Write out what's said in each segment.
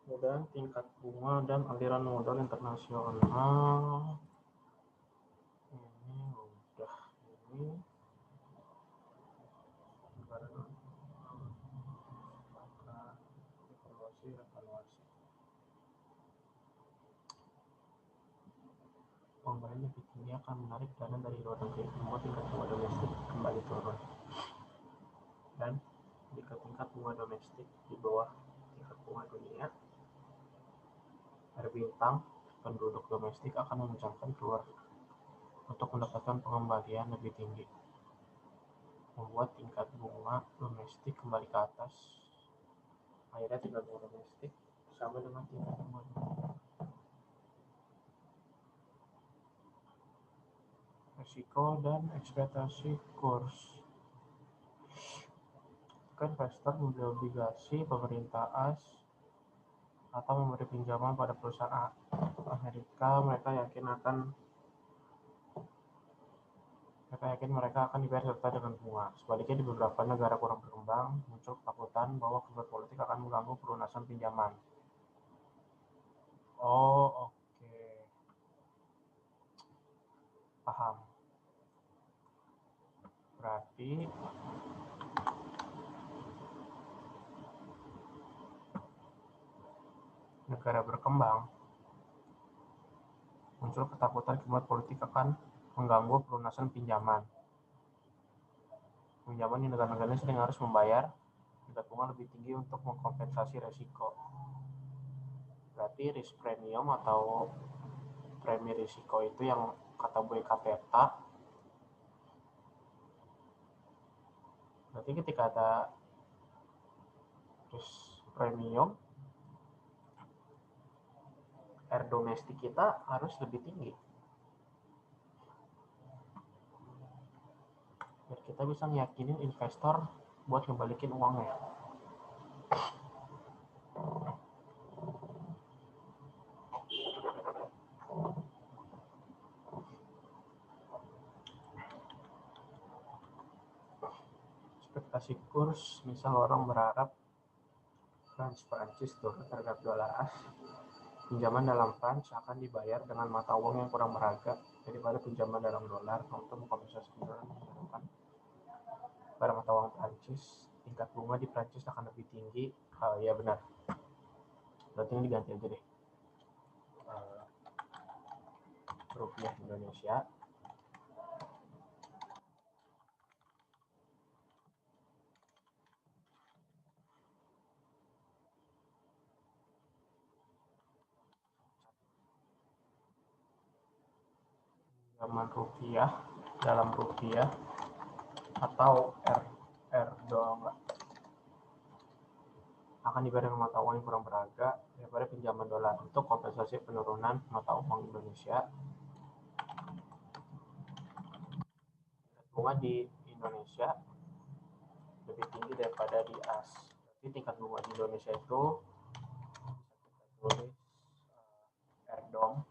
Kemudian tingkat bunga dan aliran modal internasional. Ini udah ini evaluasi. Pembelian lebih tinggi akan menarik dana dari luar negeri, membuat tingkat bunga domestik kembali turun. Dan jika tingkat bunga domestik di bawah tingkat bunga dunia, R bintang penduduk domestik akan memencangkan keluar untuk mendapatkan pengembalian lebih tinggi, membuat tingkat bunga domestik kembali ke atas. Akhirnya tingkat bunga domestik sama dengan tingkat bunga dunia. Risiko dan ekspektasi kurs. Investor membeli obligasi pemerintah AS atau memberi pinjaman pada perusahaan Amerika. Mereka yakin mereka akan dibayar serta dengan bunga. Sebaliknya, di beberapa negara kurang berkembang, muncul ketakutan bahwa kebijakan politik akan mengganggu pelunasan pinjaman. Oh, oke. Paham. Berarti negara berkembang muncul ketakutan kebijakan politik akan mengganggu pelunasan pinjaman. Pinjaman di negara-negara ini sering harus membayar tingkat bunga lebih tinggi untuk mengkompensasi resiko. Berarti risk premium atau premi risiko itu yang kata Bu Eka Peta. Berarti ketika ada risk premium, R domestik kita harus lebih tinggi. Biar kita bisa meyakinin investor buat ngebalikin uangnya. Ekspektasi kurs, misal orang berharap franc Prancis turun terhadap dolar AS, pinjaman dalam franc akan dibayar dengan mata uang yang kurang berharga daripada pinjaman dalam dolar untuk mengkompensasi penurunan pada mata uang Prancis. Tingkat bunga di Prancis akan lebih tinggi. Ya benar. Berarti ini diganti aja deh. Rupiah Indonesia. Zaman rupiah dalam rupiah atau R doang akan dibayar dengan mata uang yang kurang berharga daripada pinjaman dolar untuk kompensasi penurunan mata uang Indonesia. Bunga di Indonesia lebih tinggi daripada di AS. Jadi tingkat bunga di Indonesia itu bisa kita tulis R dom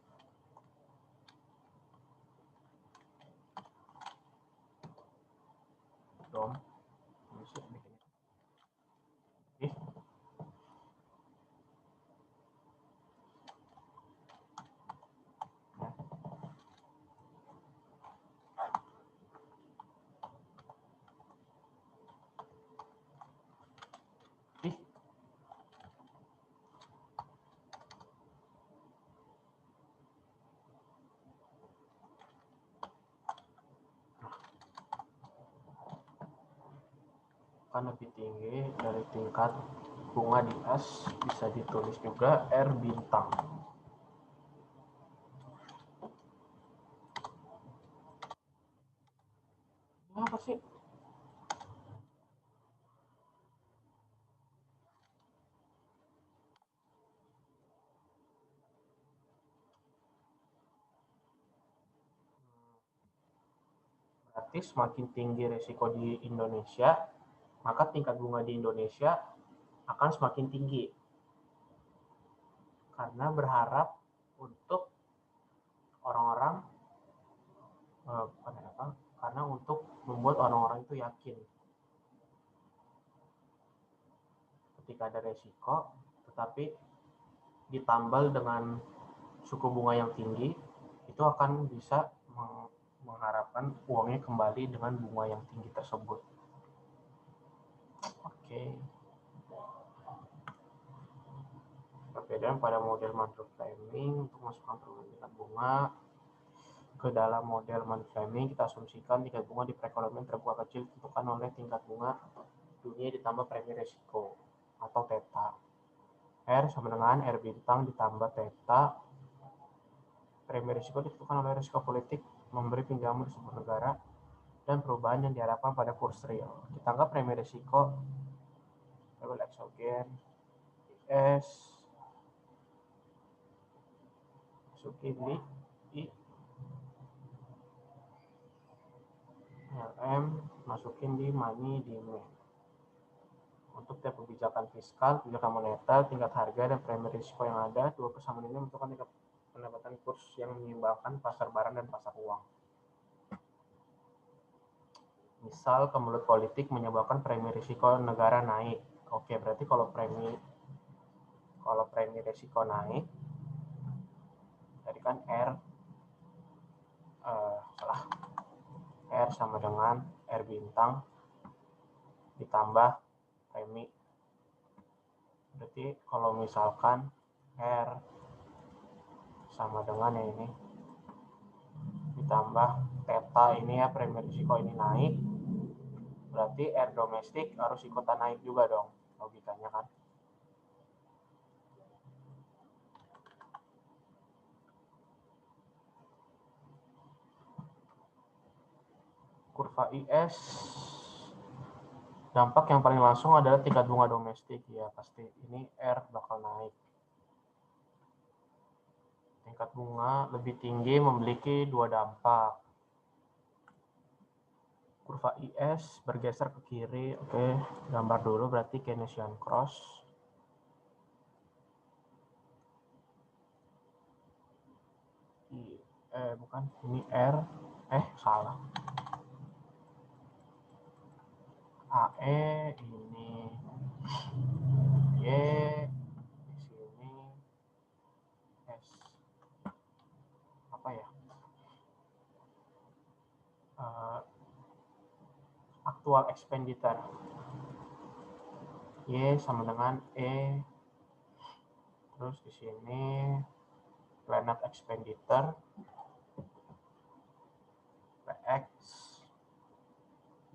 akan lebih tinggi dari tingkat bunga di AS. Bisa ditulis juga R bintang. Apa sih? Berarti semakin tinggi risiko di Indonesia, maka tingkat bunga di Indonesia akan semakin tinggi. Karena berharap untuk orang-orang karena untuk membuat orang-orang itu yakin ketika ada resiko, tetapi ditambal dengan suku bunga yang tinggi, itu akan bisa mengharapkan uangnya kembali dengan bunga yang tinggi tersebut. Oke. Perbedaan pada model money framing untuk masukkan perubahan tingkat bunga ke dalam model money framing, kita asumsikan tingkat bunga di perekonomian terbuka kecil ditentukan oleh tingkat bunga dunia ditambah premi risiko atau theta. R sama dengan R bintang ditambah theta. Premi risiko ditentukan oleh risiko politik memberi pinjaman di sebuah negara dan perubahan yang diharapkan pada kurs real. Kita anggap premi risiko level eksogen S masukin di I, LM masukin di money demand. Untuk tiap kebijakan fiskal, kebijakan moneter, tingkat harga, dan premi risiko yang ada, dua persamaan ini menentukan tingkat pendapatan kurs yang menyeimbangkan pasar barang dan pasar uang. Misal, kemelut politik menyebabkan premi risiko negara naik. Oke, berarti kalau premi risiko naik, tadi kan R sama dengan R bintang ditambah premi. Berarti kalau misalkan R sama dengan yang ini ditambah theta ini ya, premi risiko ini naik, berarti R domestik harus ikutan naik juga dong, logikanya kan. Kurva IS, dampak yang paling langsung adalah tingkat bunga domestik, ya pasti ini R bakal naik. Tingkat bunga lebih tinggi memiliki dua dampak. Kurva IS bergeser ke kiri, oke, gambar dulu berarti Keynesian cross. Bukan, ini R, salah. AE ini Y di sini S apa ya, aktual expenditure Y sama dengan E, terus di sini planned expenditure PX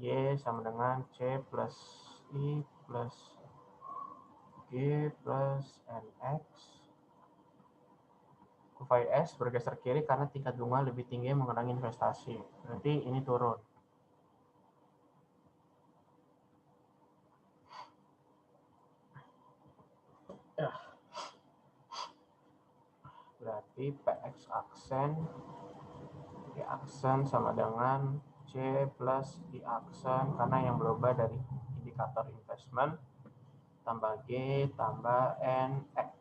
Y sama dengan C plus I plus G plus NX. Kurva IS bergeser kiri karena tingkat bunga lebih tinggi mengenai investasi. Berarti ini turun. Berarti PX aksen, Y aksen sama dengan C plus I aksen karena yang berubah dari indikator investment tambah G tambah NX.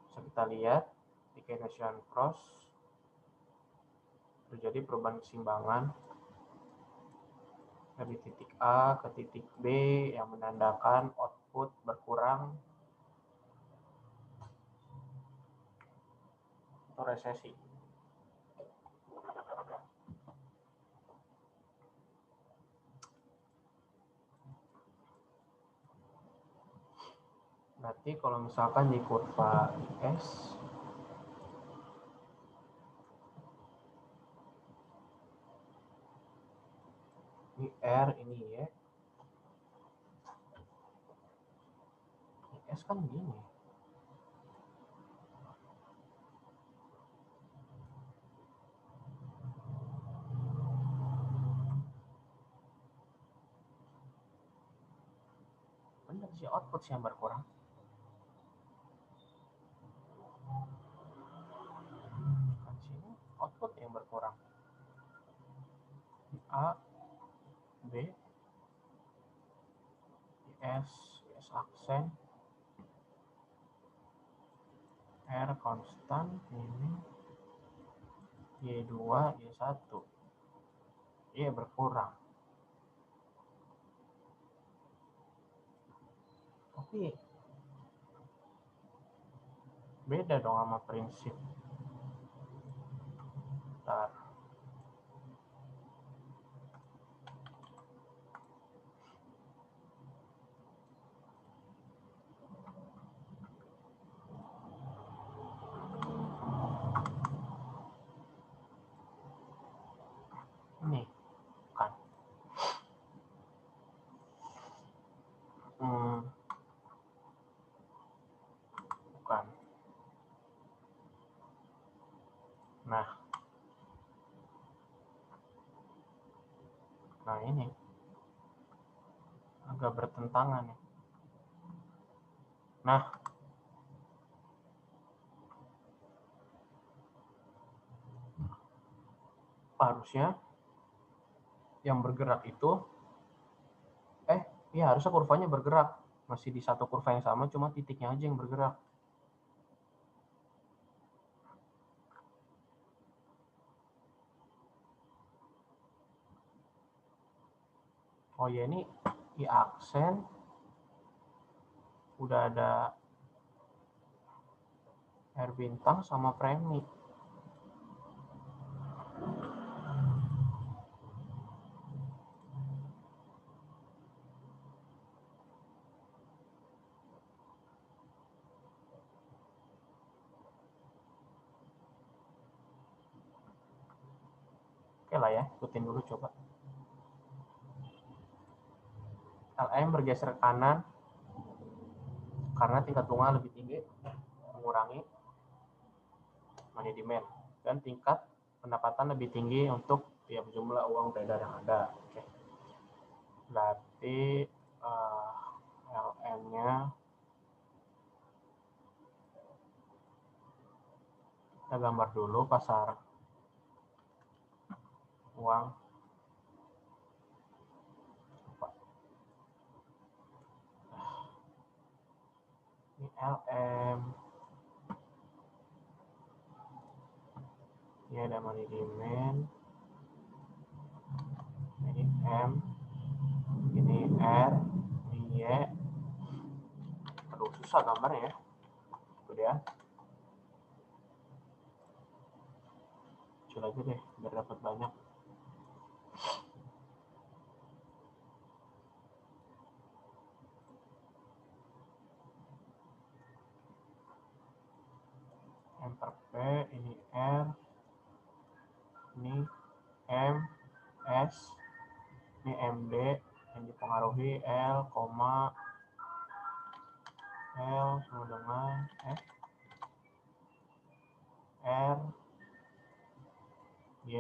Bisa kita lihat di Keynesian cross terjadi perubahan keseimbangan dari titik A ke titik B yang menandakan output berkurang atau resesi. Berarti kalau misalkan di kurva IS ini R, ini Y, IS kan gini. Benar sih, output sih yang berkurang. Kan sini output yang berkurang. A, B, IS aksen, R konstan, ini Y2, Y1. Y berkurang. Tapi Beda dong sama prinsip. Bentar. Ini bukan. Bukan. Nah ini agak bertentangan ya. Nah, harusnya yang bergerak itu iya harusnya kurvanya bergerak, masih di satu kurva yang sama, cuma titiknya aja yang bergerak. Oh ya, ini di aksen udah ada R bintang sama premi. Oke lah ya, ikutin dulu coba. LM bergeser ke kanan karena tingkat bunga lebih tinggi, mengurangi money demand, dan tingkat pendapatan lebih tinggi untuk tiap jumlah uang beredar yang ada. Oke. Berarti LM-nya kita gambar dulu pasar uang. Ini LM. Ini ada money demand. Ini M. Ini R. Ini Y. Aduh, susah gambarnya ya. Itu dia. Kecil aja deh, biar dapat banyak. M per P, ini R, ini M, S, ini MD yang dipengaruhi L, L sama dengan R, Y.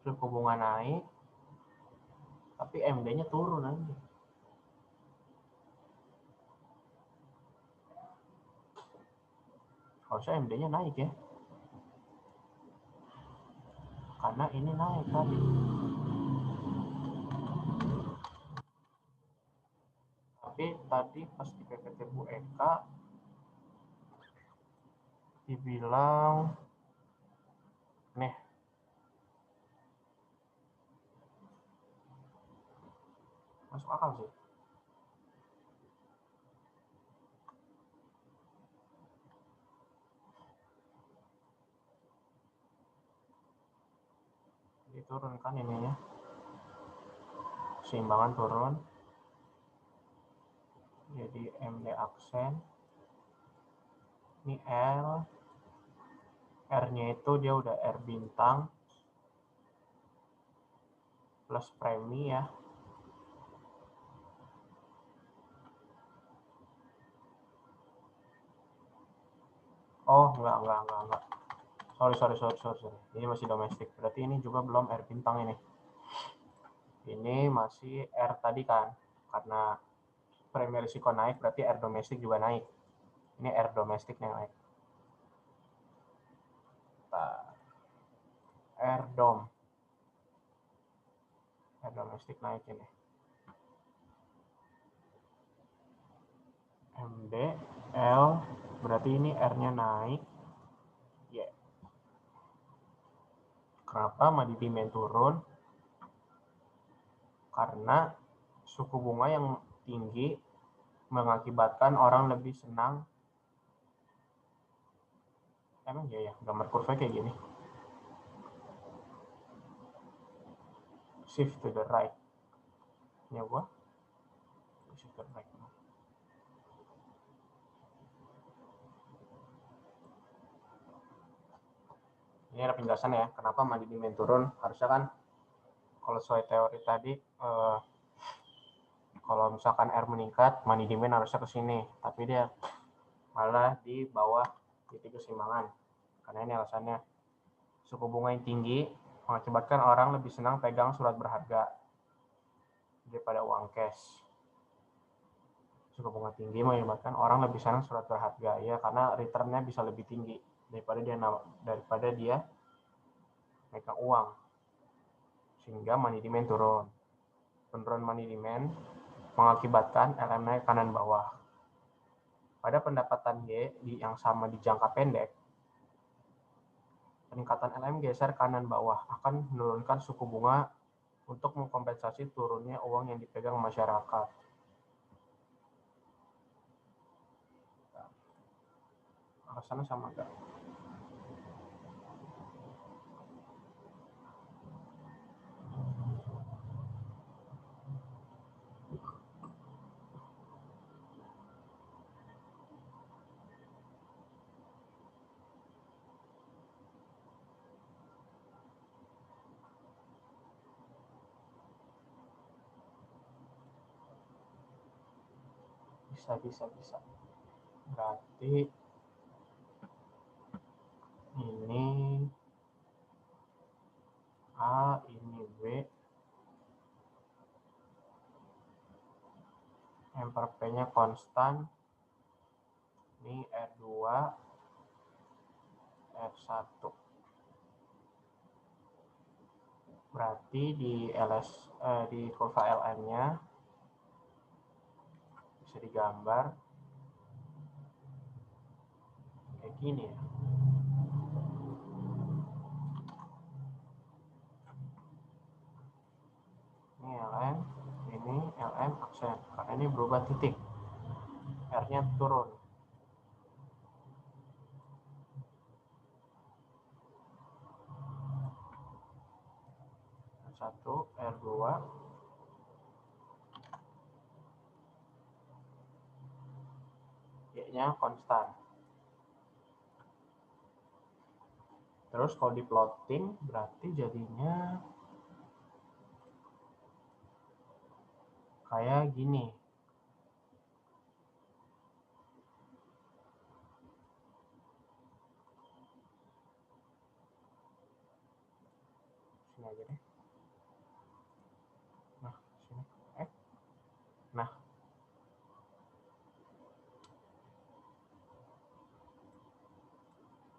Suku bunga naik, tapi MD-nya turun nanti. Harusnya MD-nya naik ya. Karena ini naik tadi. Tapi tadi pas di PPT Bu Eka dibilang nih masuk akal sih. Turun kan ininya, keseimbangan turun, jadi MD aksen, ini L, R-nya itu dia udah R bintang plus premi ya. Oh enggak, sorry, ini masih domestik, berarti ini juga belum R bintang ini masih R tadi kan, karena premi risiko naik berarti R domestik juga naik, ini R domestik yang naik. R domestik naik ini. MD, L, berarti ini R-nya naik. Ya. Kenapa money demand turun? Karena suku bunga yang tinggi mengakibatkan orang lebih senang. Emang ya, gambar kurva kayak gini. Shift to the right. Ini gua. Shift to the right. Ini ada penjelasan ya, kenapa money demand turun. Harusnya kan kalau sesuai teori tadi, kalau misalkan R meningkat, money demand harusnya ke sini, tapi dia malah di bawah titik keseimbangan. Karena ini alasannya, suku bunga yang tinggi mengakibatkan orang lebih senang pegang surat berharga daripada uang cash. Suku bunga tinggi mengakibatkan orang lebih senang surat berharga, ya, karena returnnya bisa lebih tinggi daripada dia megang uang, sehingga money demand turun. Penurunan money demand mengakibatkan LM naik kanan bawah. Pada pendapatan Y yang sama di jangka pendek, peningkatan LM geser kanan bawah akan menurunkan suku bunga untuk mengkompensasi turunnya uang yang dipegang masyarakat. Alasannya sama enggak? Bisa. Berarti ini A, ini B, M per P-nya konstan, ini R2, R1. Berarti di kurva LN-nya bisa digambar kayak gini ya. Ini LN, ini LM aksen, karena ini berubah titik, R-nya turun. R1, R2, Y-nya konstan. Terus kalau di plotting berarti jadinya kayak gini. Sini aja deh. Nah, sini. Nah.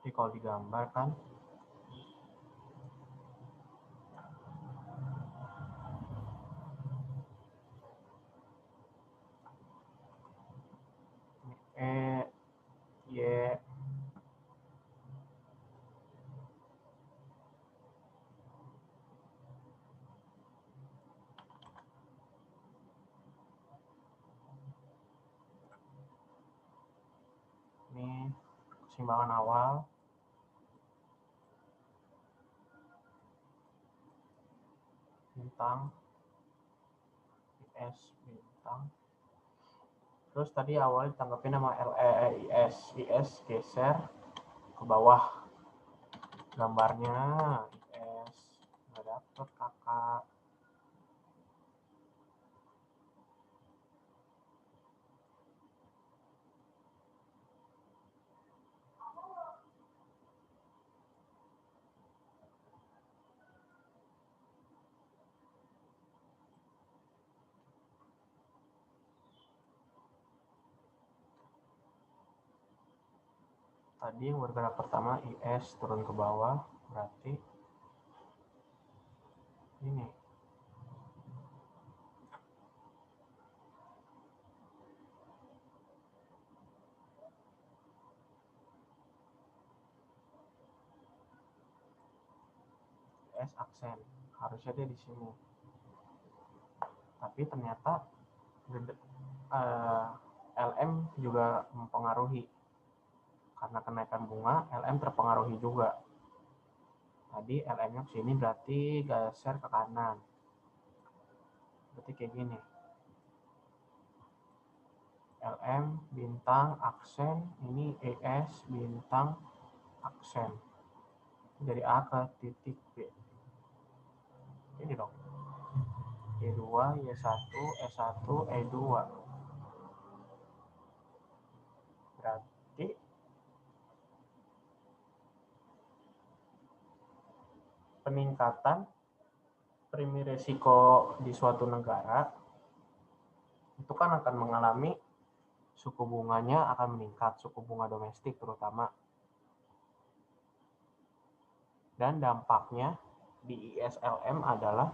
Jadi kalau digambar kan Y, ini keseimbangan awal, bintang, IS bintang. Terus tadi awal ditanggapi nama IS geser ke bawah gambarnya, IS nggak dapet kakak. Tadi yang bergerak pertama IS turun ke bawah, berarti ini. IS aksen. Harusnya dia di sini. Tapi ternyata LM juga mempengaruhi. Karena kenaikan bunga, LM terpengaruhi juga. Tadi LM-nya ke sini berarti geser ke kanan. Berarti kayak gini. LM bintang aksen, ini ES bintang aksen. Dari A ke titik B. Ini dong. E2, Y1, E1, E2. Berarti peningkatan premi resiko di suatu negara itu kan akan mengalami suku bunganya akan meningkat, suku bunga domestik terutama. Dan dampaknya di ISLM adalah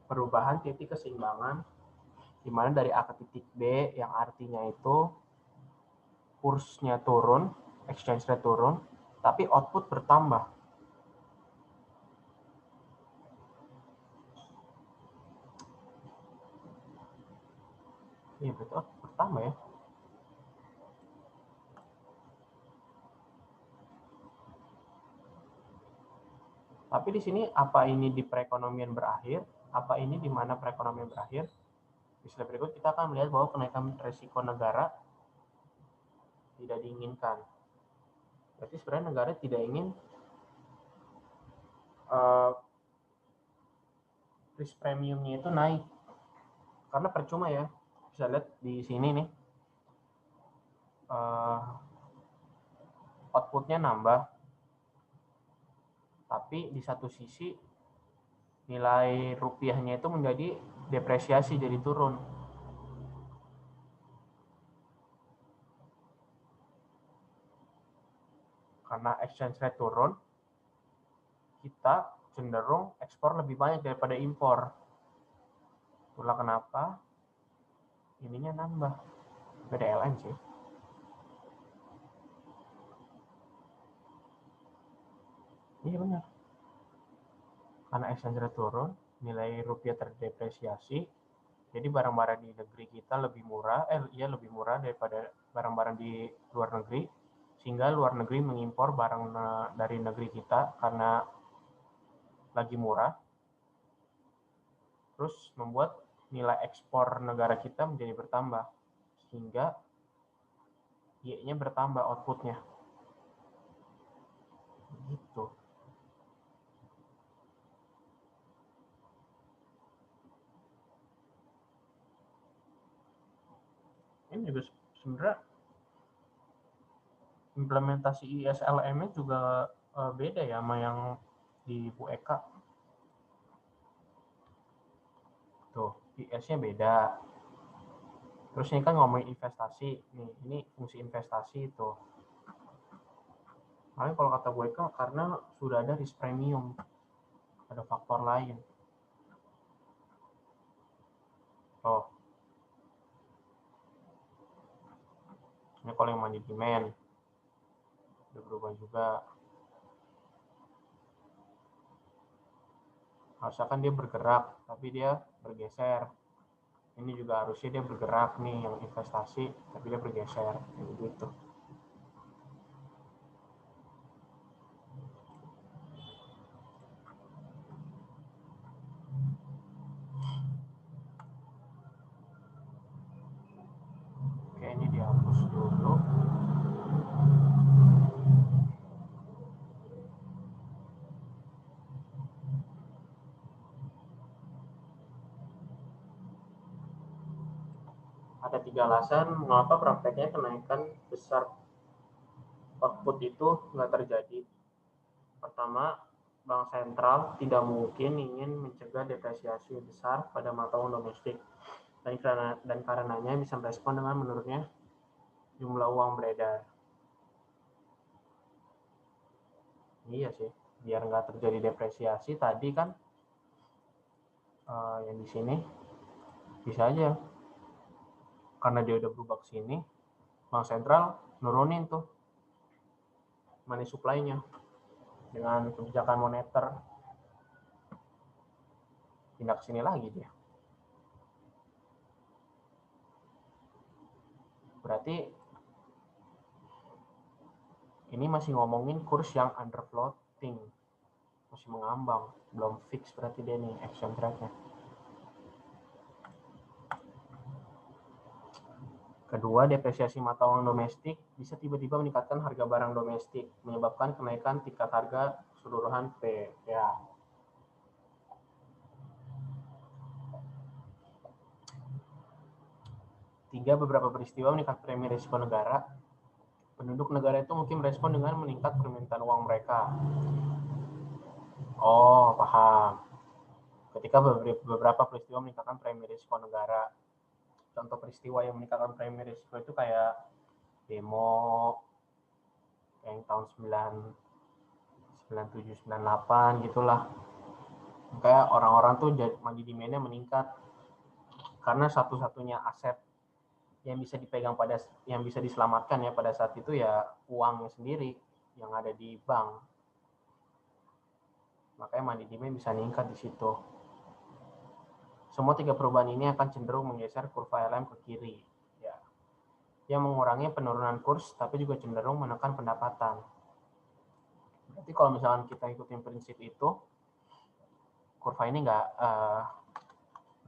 perubahan titik keseimbangan di mana dari A ke titik B yang artinya itu kursnya turun, exchange rate turun, tapi output bertambah. Iya betul, bertambah ya. Tapi di sini apa ini di perekonomian berakhir? Apa ini di mana perekonomian berakhir? Di slide berikut kita akan melihat bahwa kenaikan resiko negara tidak diinginkan. Berarti sebenarnya negara tidak ingin risk premiumnya itu naik. Karena percuma ya. Bisa lihat di sini nih. Outputnya nambah. Tapi di satu sisi nilai rupiahnya itu menjadi depresiasi, jadi turun. Karena exchange rate turun, kita cenderung ekspor lebih banyak daripada impor. Itulah kenapa ininya nambah. Beda LN sih. Iya benar. Karena exchange rate turun, nilai rupiah terdepresiasi, jadi barang-barang di negeri kita lebih murah, lebih murah daripada barang-barang di luar negeri, sehingga luar negeri mengimpor barang dari negeri kita karena lagi murah, terus membuat nilai ekspor negara kita menjadi bertambah, sehingga Y-nya bertambah outputnya. Gitu. Ini juga sebenarnya implementasi ISLM-nya juga beda ya sama yang di Bu Eka. Tuh, IS-nya beda. Terus ini kan ngomongin investasi. Nih, ini fungsi investasi itu. Makanya kalau kata Bu Eka, karena sudah ada risk premium. Ada faktor lain. Oh. Ini kalau yang money demand. Udah berubah juga. Harusnya kan dia bergerak, tapi dia bergeser. Ini juga harusnya dia bergerak nih, yang investasi, tapi dia bergeser. Gitu. Oke, ini dihapus dulu. Ada 3 alasan mengapa prakteknya kenaikan besar output itu nggak terjadi. Pertama, bank sentral tidak mungkin ingin mencegah depresiasi besar pada mata uang domestik, dan karenanya bisa merespon dengan menurunnya jumlah uang beredar. Iya sih, biar nggak terjadi depresiasi tadi kan yang di sini bisa aja karena dia udah berubah ke sini, bank sentral nurunin tuh money supply-nya. dengan kebijakan moneter pindah ke sini lagi dia. Berarti ini masih ngomongin kurs yang under floating, masih mengambang, belum fix berarti dia nih exchange rate-nya. Kedua, depresiasi mata uang domestik bisa tiba-tiba meningkatkan harga barang domestik, menyebabkan kenaikan tingkat harga keseluruhan P. Ya. Tiga, beberapa peristiwa meningkat premi risiko negara. Penduduk negara itu mungkin merespon dengan meningkat permintaan uang mereka. Oh, paham. Ketika beberapa peristiwa meningkatkan premi risiko negara. Contoh peristiwa yang meningkatkan premi risiko itu kayak demo yang tahun 97, 98 gitulah. Kayak orang-orang tuh money demand-nya meningkat karena satu-satunya aset yang bisa dipegang yang bisa diselamatkan ya pada saat itu ya uangnya sendiri yang ada di bank. Makanya money demand bisa meningkat di situ. Semua tiga perubahan ini akan cenderung menggeser kurva LM ke kiri, ya, yang mengurangi penurunan kurs, tapi juga cenderung menekan pendapatan. Berarti kalau misalkan kita ikutin prinsip itu, kurva ini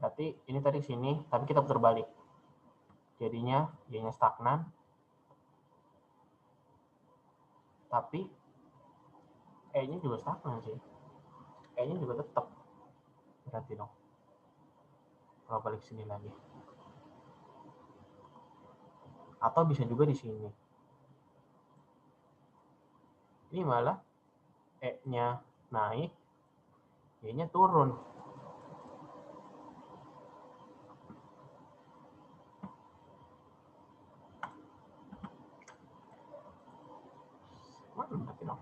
berarti ini tadi sini, tapi kita putar balik. Jadinya Y-nya stagnan, tapi E-nya juga stagnan sih. E-nya juga tetap. Berarti dong. Kalau balik sini lagi. Atau bisa juga di sini. Ini malah E-nya naik, Y-nya turun. Mana berarti dong?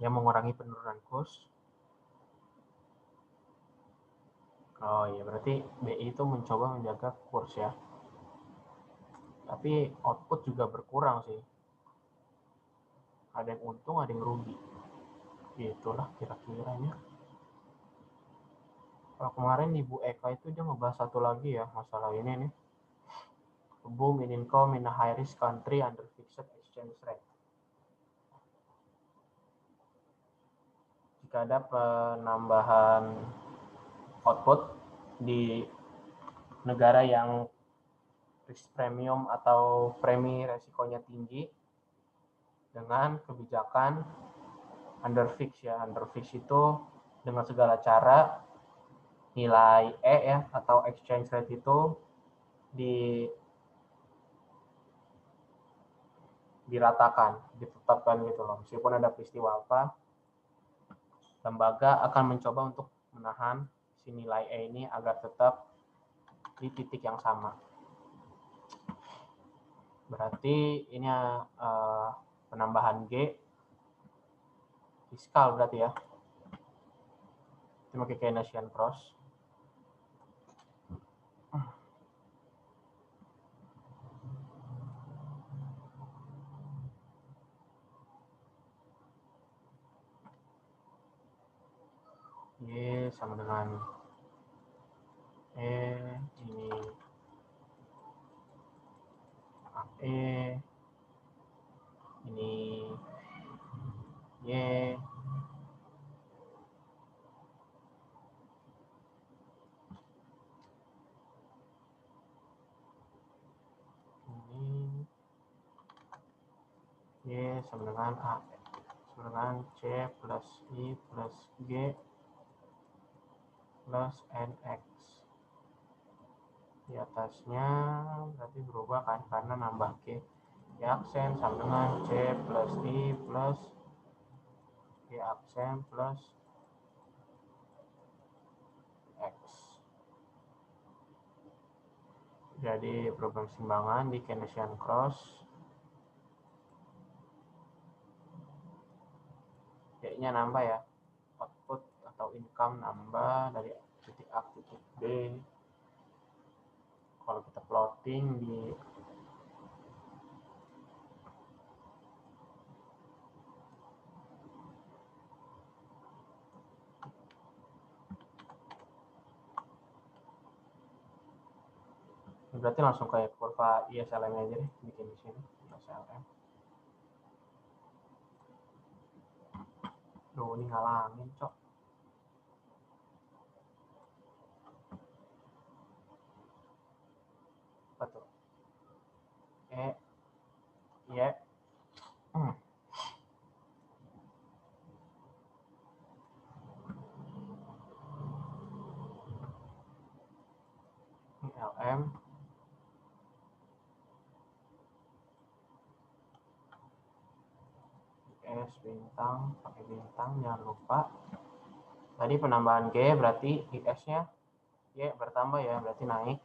Yang mengurangi penurunan kurs. Oh iya, berarti BI itu mencoba menjaga kurs ya. Tapi output juga berkurang sih. Ada yang untung, ada yang rugi. Itulah kira-kiranya. Kalau kemarin Ibu Eka itu dia ngebahas satu lagi ya, masalah ini nih. Boom in income in a high risk country under fixed exchange rate. Jika ada penambahan output di negara yang risk premium atau premi resikonya tinggi dengan kebijakan under fix ya. Under fix itu dengan segala cara nilai E ya atau exchange rate itu diratakan, ditetapkan gitu loh. Meskipun ada peristiwa apa, lembaga akan mencoba untuk menahan si nilai E ini agar tetap di titik yang sama. Berarti ini penambahan G fiskal berarti ya. Itu pakai Keynesian cross. Y sama dengan E, ini E, ini Y, ini Y sama dengan A, sama dengan C plus I plus G plus NX. Di atasnya berarti berubah kan karena nambah G. Y aksen sama dengan C plus I plus G aksen plus X. Jadi perubahan keseimbangan di Keynesian cross. Y-nya nambah ya. Output atau income nambah dari titik A ke titik B. Kalau kita plotting di berarti langsung kayak kurva ISLM aja deh, bikin di sini ISLM. Duh, ini ngalangin, cok. Apa tuh? Y. Ini LM. S bintang, pakai bintang, jangan lupa. Tadi penambahan G berarti IS-nya Y bertambah ya, berarti naik.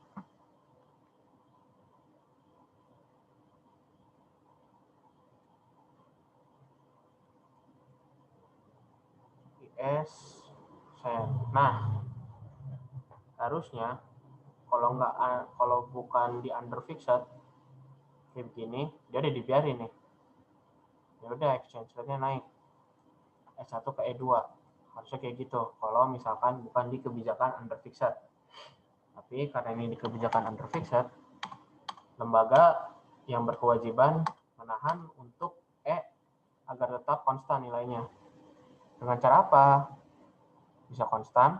IS sen. Nah, harusnya kalau bukan di under fixed kayak begini, dia udah dibiarin nih. Ya udah exchange rate-nya naik. S1 ke E2. Harusnya kayak gitu. Kalau misalkan bukan di kebijakan under fixed. Tapi karena ini di kebijakan under fixed, lembaga yang berkewajiban menahan untuk E agar tetap konstan nilainya. Dengan cara apa? Bisa konstan.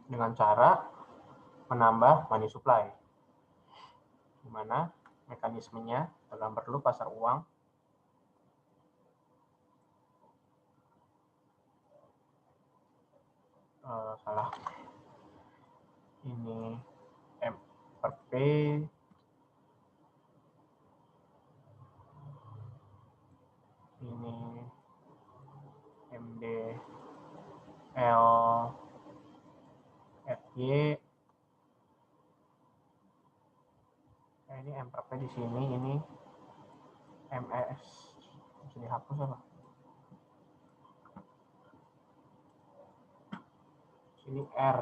Dengan cara menambah money supply. Gimana mekanismenya? Kita gambar dulu pasar uang. Salah. Ini M per P. Ini MD L FY. Ini M per P di sini, ini MS. Bisa dihapus apa? Sini R.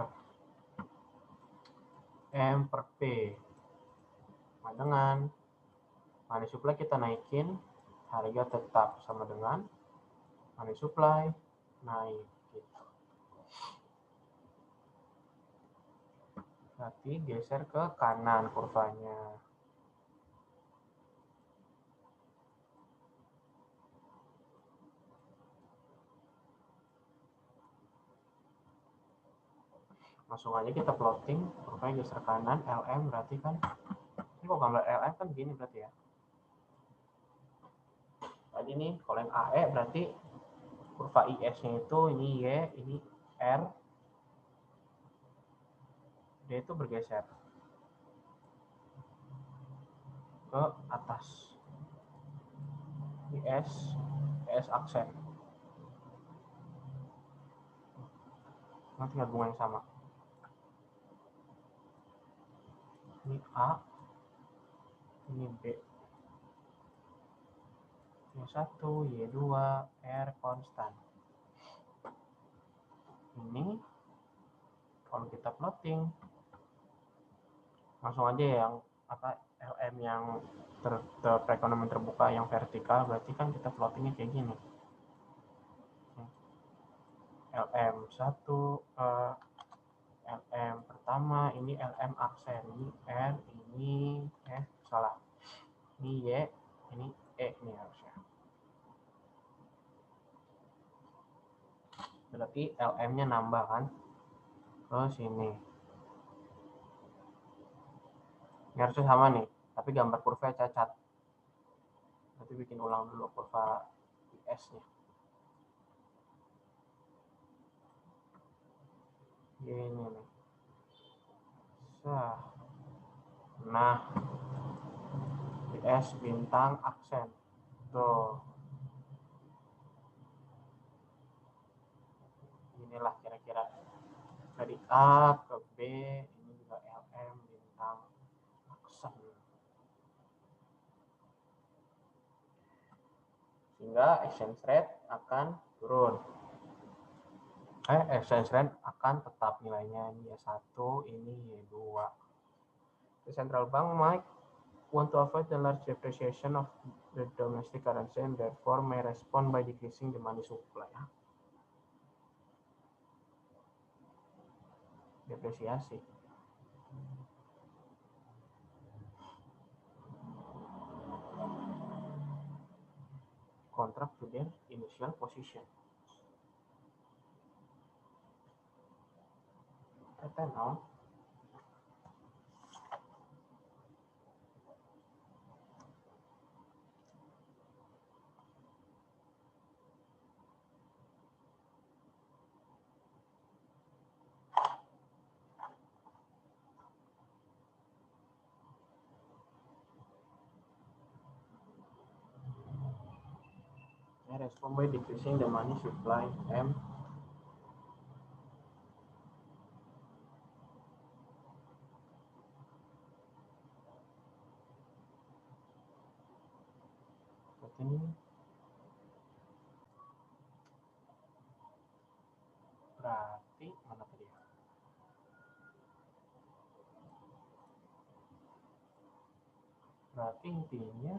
M per P. Nah, dengan money supply kita naikin, harga tetap sama dengan money supply naik gitu. Berarti geser ke kanan kurvanya. Langsung aja kita plotting kurvanya geser kanan. LM berarti kan ini kok gambar LM kan begini berarti ya. Tadi nih kalau yang AE berarti kurva IS-nya itu ini Y, ini R, dia itu bergeser ke atas. IS aksen. Nanti tinggal bunga yang sama. Ini A, ini B. Y1, Y2, R konstan. Ini kalau kita plotting langsung aja yang apa LM yang perekonomian terbuka yang vertikal, berarti kan kita plottingnya kayak gini. LM1 LM pertama, ini LM aksen, ini R, ini salah. Ini Y, ini E nih harusnya. Berarti LM-nya nambah kan ke sini. Ini harusnya sama nih, tapi gambar kurva cacat. Nanti bikin ulang dulu kurva IS-nya. Gini nih. Nah, IS bintang aksen. Tuh. Inilah kira-kira dari A ke B, ini juga LM bintang aksen. Sehingga exchange rate akan turun. Exchange rate akan tetap nilainya, ini Y1, ini Y2. The central bank might want to avoid the large depreciation of the domestic currency and therefore may respond by decreasing the money supply. depresiasi. Contract to their initial position. Kata no. Respond by decreasing the money supply M. Ini berarti mana tadi? Berarti intinya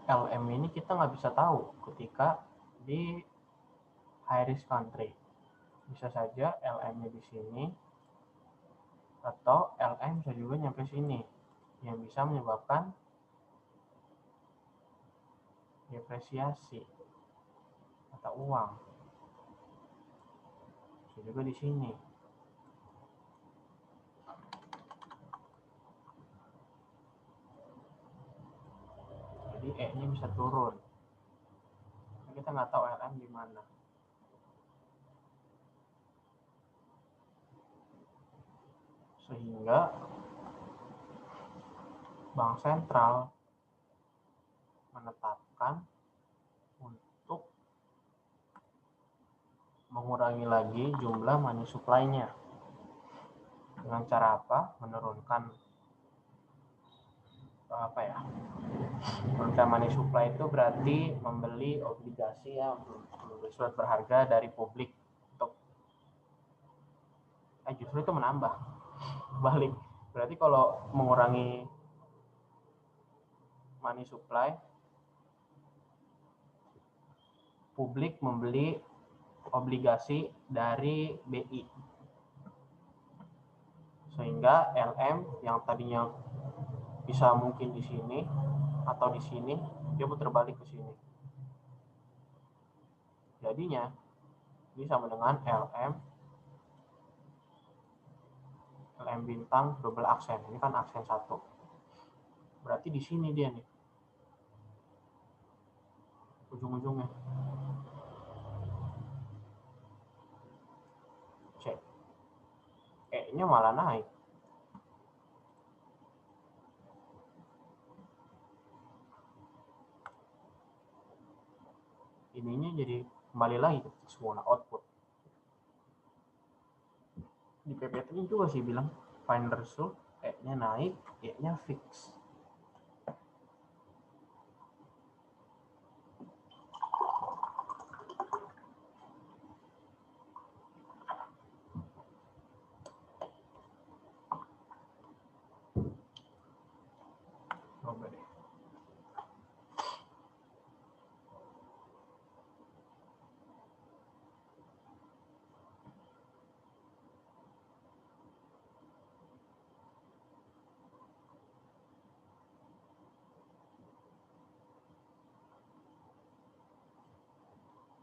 LM ini kita nggak bisa tahu ketika di high risk country. Bisa saja LM-nya di sini atau LM bisa juga nyampe sini yang bisa menyebabkan depresiasi mata uang. Bisa juga di sini. Jadi E-nya bisa turun. Kita nggak tahu LM di mana. Sehingga bank sentral menetapkan untuk mengurangi lagi jumlah money supply-nya. Dengan cara apa? Menurunkan menurunkan money supply itu berarti membeli obligasi ya, membeli surat berharga dari publik untuk justru itu menambah balik. Berarti kalau mengurangi money supply, publik membeli obligasi dari BI, sehingga LM yang tadinya bisa mungkin di sini atau di sini, dia putar balik ke sini. Jadinya ini sama dengan LM bintang double aksen. Ini kan aksen 1. Berarti di sini dia nih ujung-ujungnya. Cek. E-nya malah naik. Ininya jadi kembali lagi ke semua output. Di PPT juga sih bilang find result, E-nya naik, E-nya fix. Coba deh.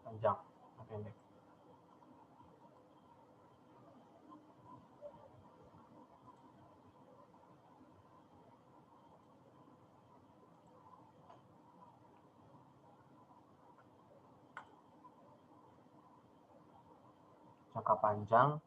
Panjang, pendek. Jangka panjang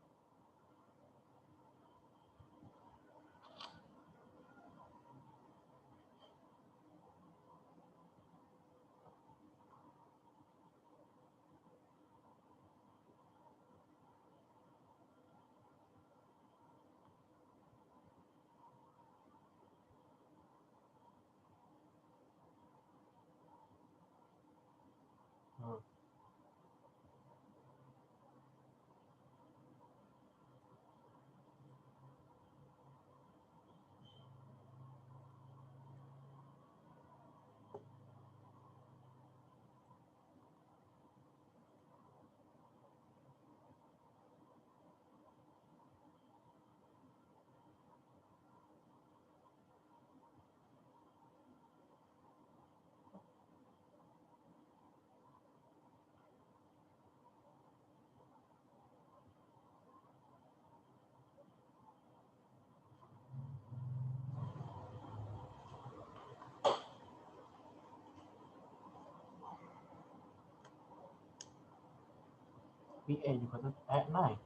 PE juga naik.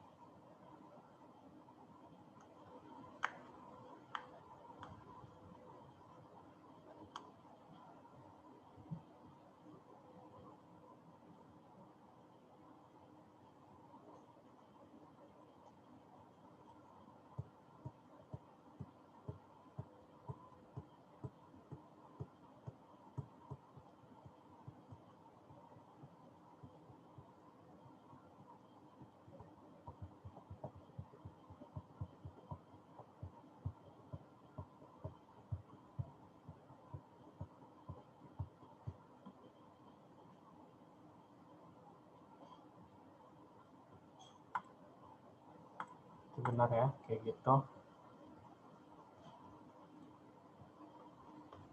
Itu benar ya, kayak gitu.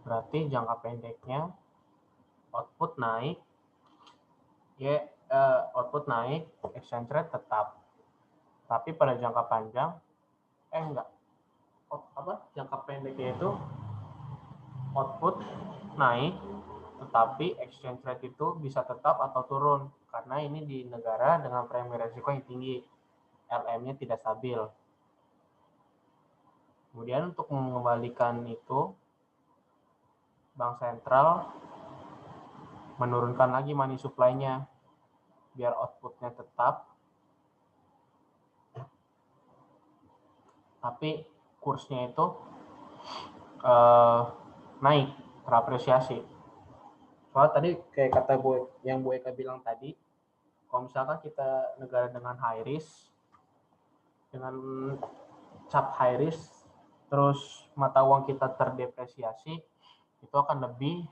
Berarti jangka pendeknya output naik, output naik, exchange rate tetap. Tapi pada jangka panjang, enggak. Jangka pendeknya itu output naik, tetapi exchange rate itu bisa tetap atau turun. Karena ini di negara dengan premi resiko yang tinggi, LM-nya tidak stabil. Kemudian untuk mengembalikan itu, Bank Sentral menurunkan lagi money supply-nya biar outputnya tetap, tapi kursnya itu naik, terapresiasi. Soalnya tadi kayak kata yang Bu Eka bilang tadi, kalau misalkan kita negara dengan high risk, dengan cap high risk, terus mata uang kita terdepresiasi, itu akan lebih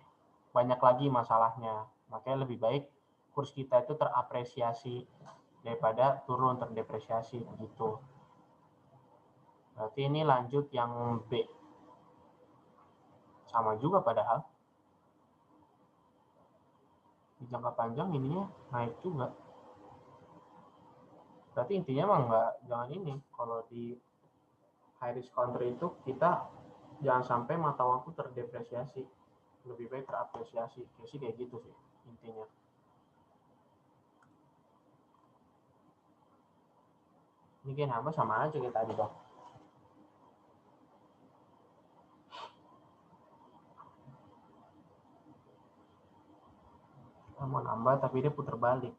banyak lagi masalahnya. Makanya lebih baik kurs kita itu terapresiasi daripada turun terdepresiasi begitu. Berarti ini lanjut yang B. Sama juga padahal. Di jangka panjang ininya naik juga. Berarti intinya mah jangan ini. Kalau di high risk country itu kita jangan sampai mata uang itu terdepresiasi. Lebih baik terapresiasi. Kayak gitu sih intinya. Ini kayak sama aja kayak tadi dong. Kita mau nambah tapi dia putar balik.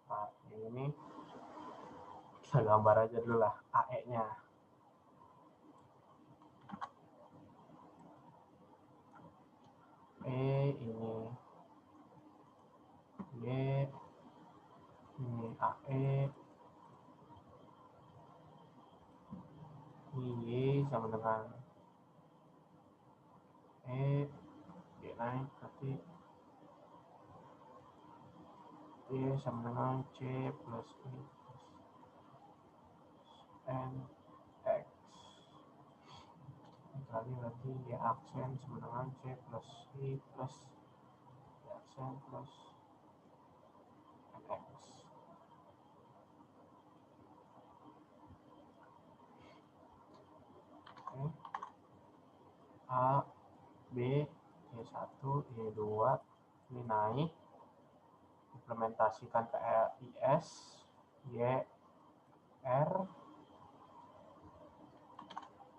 Nah, ini kita gambar aja dulu lah AE-nya. Ini Y, ini AE, ini Y sama dengan Y naik, berarti Y sama dengan C plus I plus N X. Kali berarti Y aksen sama dengan C plus I plus Y aksen plus NX. Oke. A, B, Y1, Y2, ini naik, implementasikan ke IS, Y, R,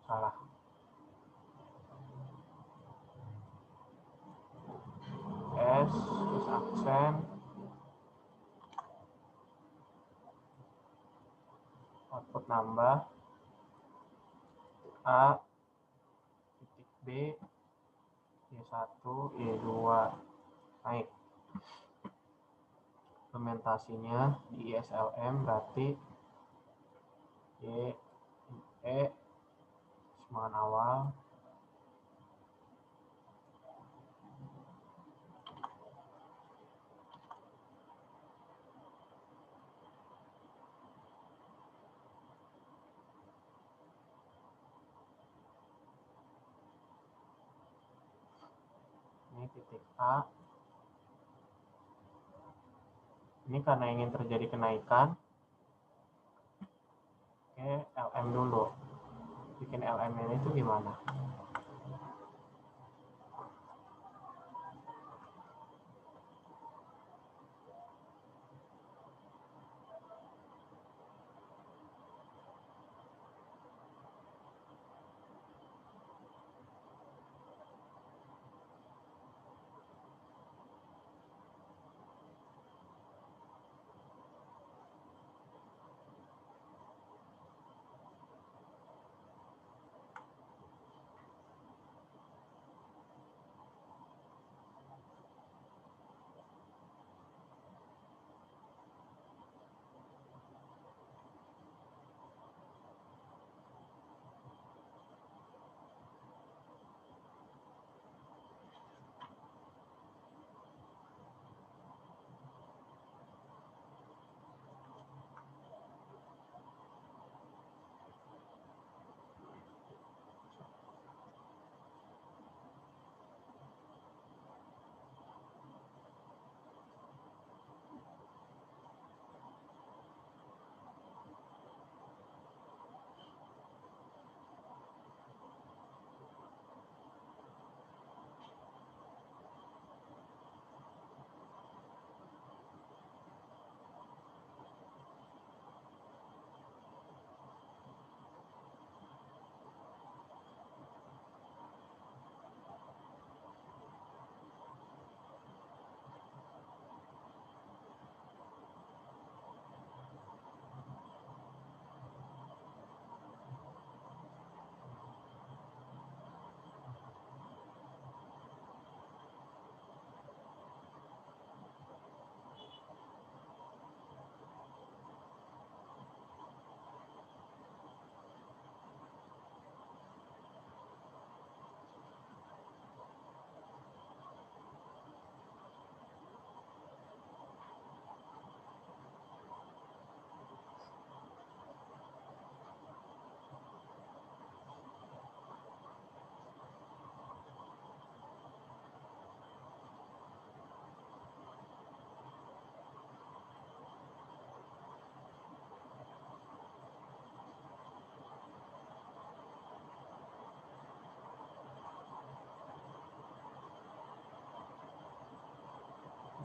salah, S, terus aksen, output nambah, A, titik B, Y1, Y2, naik. Implementasinya di ISLM berarti Y, E, semangat awal, ini titik A, ini karena ingin terjadi kenaikan, oke, LM dulu. bikin LMN itu gimana?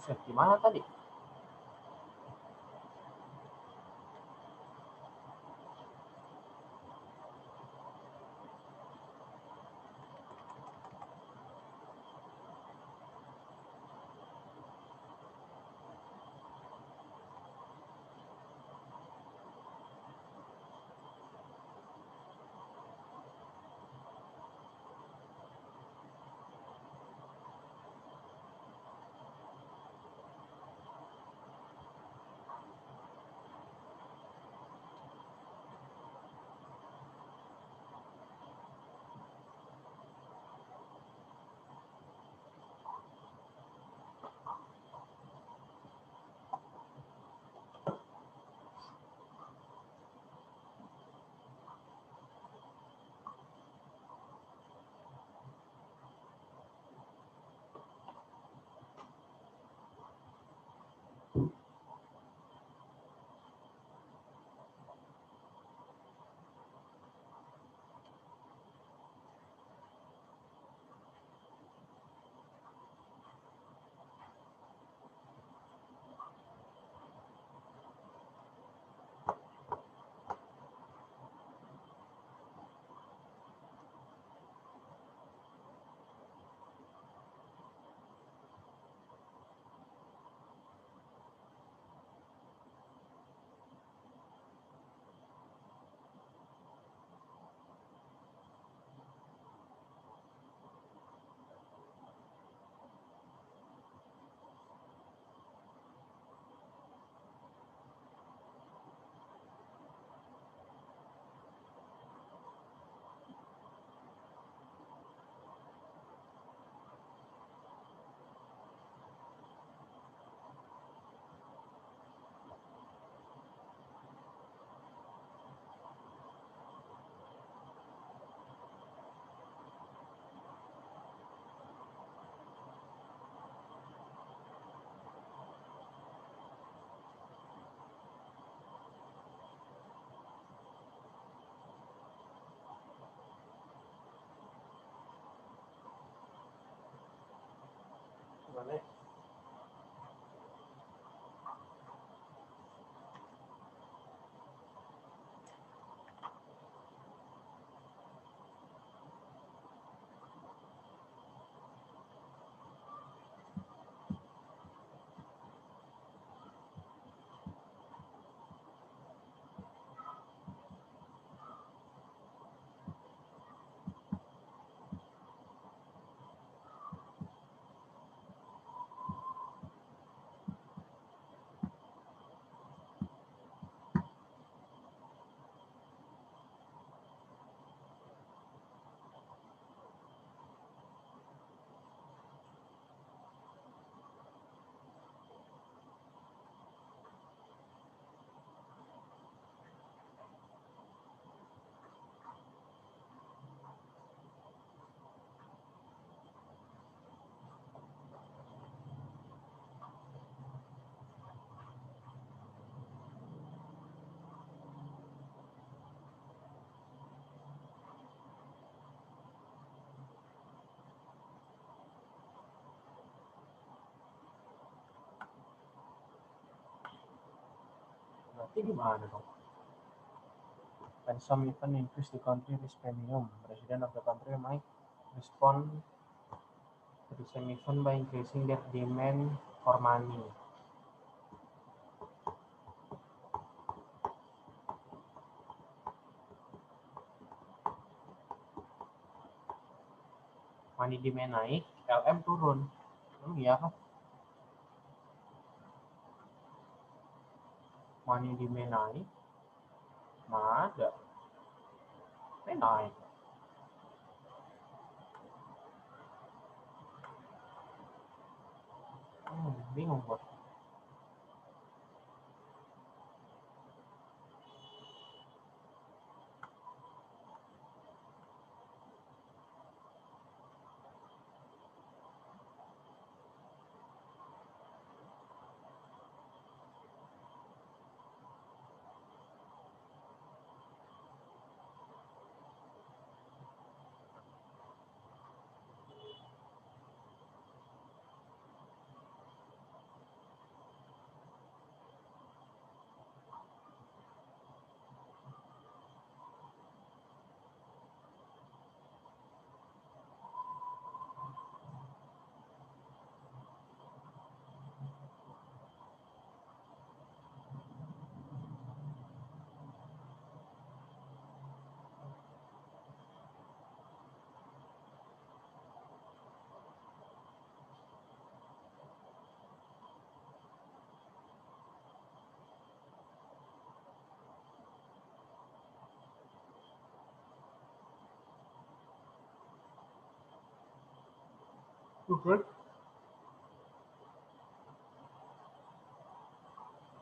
Buset, gimana tadi? Ini gimana dong? When some even increase the country risk premium, resident of the country might respond to the same event by increasing their demand for money. Money demand naik, LM turun. Iya kan? Money demand naik, ada. Naik. Bingung gua.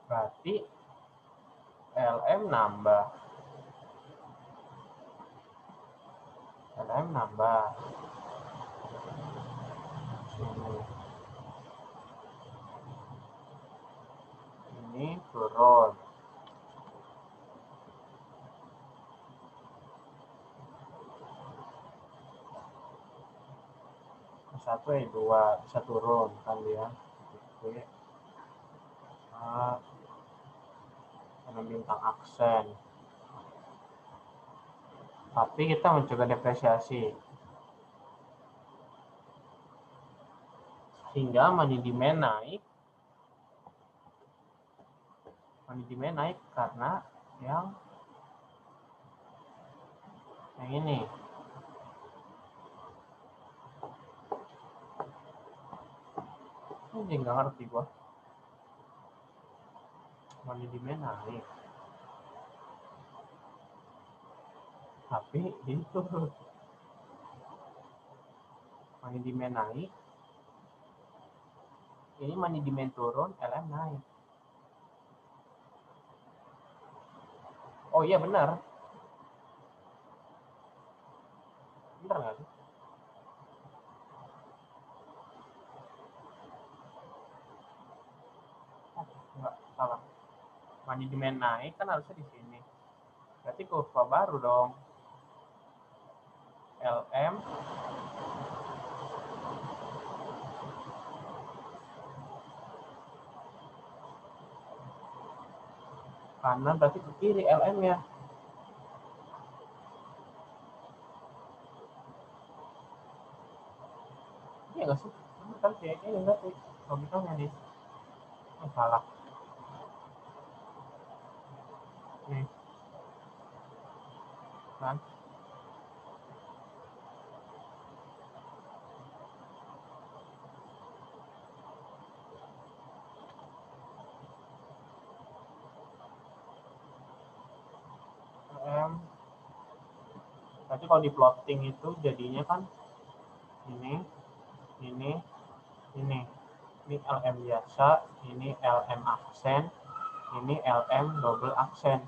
Berarti LM nambah. Ini turun. Satu dua bisa turun kan dia. Oke. Bintang aksen. Tapi kita mencoba depresiasi. Sehingga money demand naik. Money demand naik karena yang ini. Ini nggak ngerti gua. Money demand naik. Tapi itu money demand naik. Ini money demand turun, LM naik. Oh iya benar. Benar nggak sih? Enggak, salah. Money demand naik kan harusnya di sini. Berarti kurva baru dong. LM kanan berarti ke kiri LM-nya. Iya nggak sih? Ini kan kayaknya enggak sih. Logikanya nih. Salah. Nih. Kan? Berarti kalau di plotting itu jadinya kan ini. Ini LM biasa, ini LM aksen, ini LM double aksen.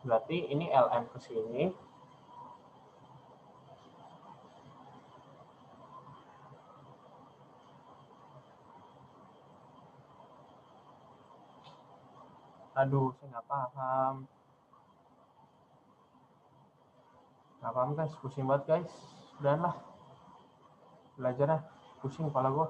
Berarti ini LM ke sini. Aduh, saya nggak paham. Gak paham guys, pusing banget guys. Udahan lah. Belajarnya pusing kepala gua.